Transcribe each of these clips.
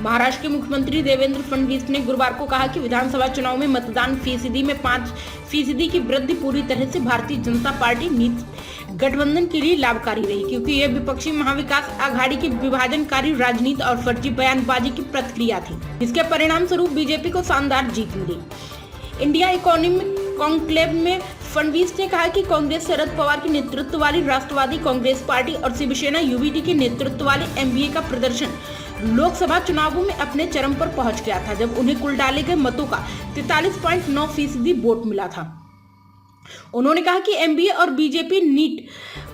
महाराष्ट्र के मुख्यमंत्री देवेंद्र फडणवीस ने गुरुवार को कहा कि विधानसभा चुनाव में मतदान फीसदी में 5% की वृद्धि पूरी तरह से भारतीय जनता पार्टी नीति गठबंधन के लिए लाभकारी रही, क्योंकि यह विपक्षी महाविकास आघाड़ी की विभाजनकारी राजनीति और फर्जी बयानबाजी की प्रतिक्रिया थी, जिसके परिणाम स्वरूप बीजेपी को शानदार जीत मिली। इंडिया इकोनॉमिक कॉन्क्लेव में फडणवीस ने कहा कि कांग्रेस शरद पवार के नेतृत्व वाली राष्ट्रवादी कांग्रेस पार्टी और शिवसेना यूबीटी के नेतृत्व वाले एनडीए का प्रदर्शन लोकसभा चुनावों में अपने चरम पर पहुंच गया था, जब उन्हें कुल डाले गए मतों का 43.9% वोट मिला था। उन्होंने कहा कि एनडीए और बीजेपी नीट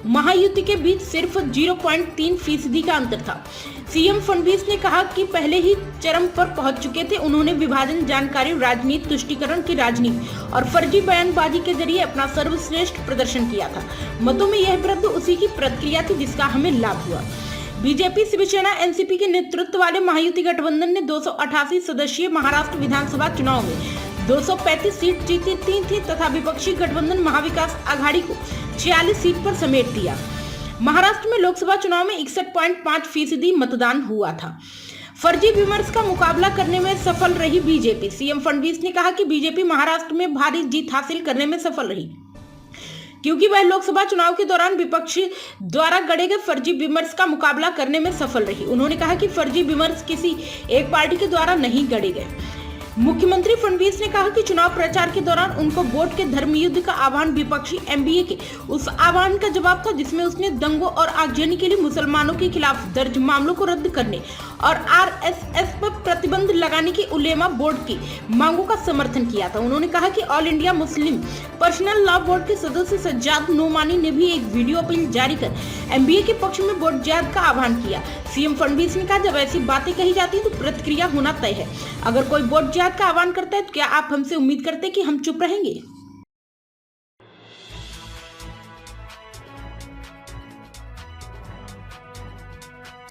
महायुति के बीच सिर्फ 0.3% का अंतर था। सीएम फडणवीस ने कहा कि पहले ही चरम पर पहुंच चुके थे। उन्होंने विभाजन, जानकारी, राजनीति, तुष्टीकरण की राजनीति और फर्जी बयानबाजी के जरिए अपना सर्वश्रेष्ठ प्रदर्शन किया था। मतों में यह वृद्धि उसी की प्रतिक्रिया थी जिसका हमें लाभ हुआ। बीजेपी, शिवसेना, एनसीपी के नेतृत्व वाले महायुति गठबंधन ने 288 सदस्यीय महाराष्ट्र विधानसभा चुनाव में 235 सीट जीती थी तथा विपक्षी गठबंधन महाविकास आघाड़ी को 46 सीट पर समेट दिया। महाराष्ट्र में लोकसभा चुनाव में 61.5% मतदान हुआ था। फर्जी विमर्श का मुकाबला करने में सफल रही बीजेपी। सीएम फडणवीस ने कहा कि बीजेपी महाराष्ट्र में भारी जीत हासिल करने में सफल रही, क्योंकि वह लोकसभा चुनाव के दौरान विपक्ष द्वारा गढ़े गए फर्जी विमर्श का मुकाबला करने में सफल रही। उन्होंने कहा कि फर्जी विमर्श किसी एक पार्टी के द्वारा नहीं गढ़े गए। मुख्यमंत्री फडणवीस ने कहा कि चुनाव प्रचार के दौरान उनको वोट के धर्मयुद्ध का आह्वान विपक्षी एनडीए के उस आह्वान का जवाब था जिसमें उसने दंगों और आगजनी के लिए मुसलमानों के खिलाफ दर्ज मामलों को रद्द करने और आरएसएस पर प्रतिबंध लगाने की उलेमा बोर्ड की मांगों का समर्थन किया था। उन्होंने कहा कि all India Muslim personal law board के सदस्य सज्जाद नोमानी ने भी एक वीडियो अपील जारी कर एनडीए के पक्ष में वोट जिहाद का आह्वान किया। सीएम फडणवीस ने कहा, जब ऐसी बातें कही जाती है तो प्रतिक्रिया होना तय है। अगर कोई वोट जिहाद का आह्वान करता है तो क्या आप हमसे उम्मीद करते हैं कि हम चुप रहेंगे?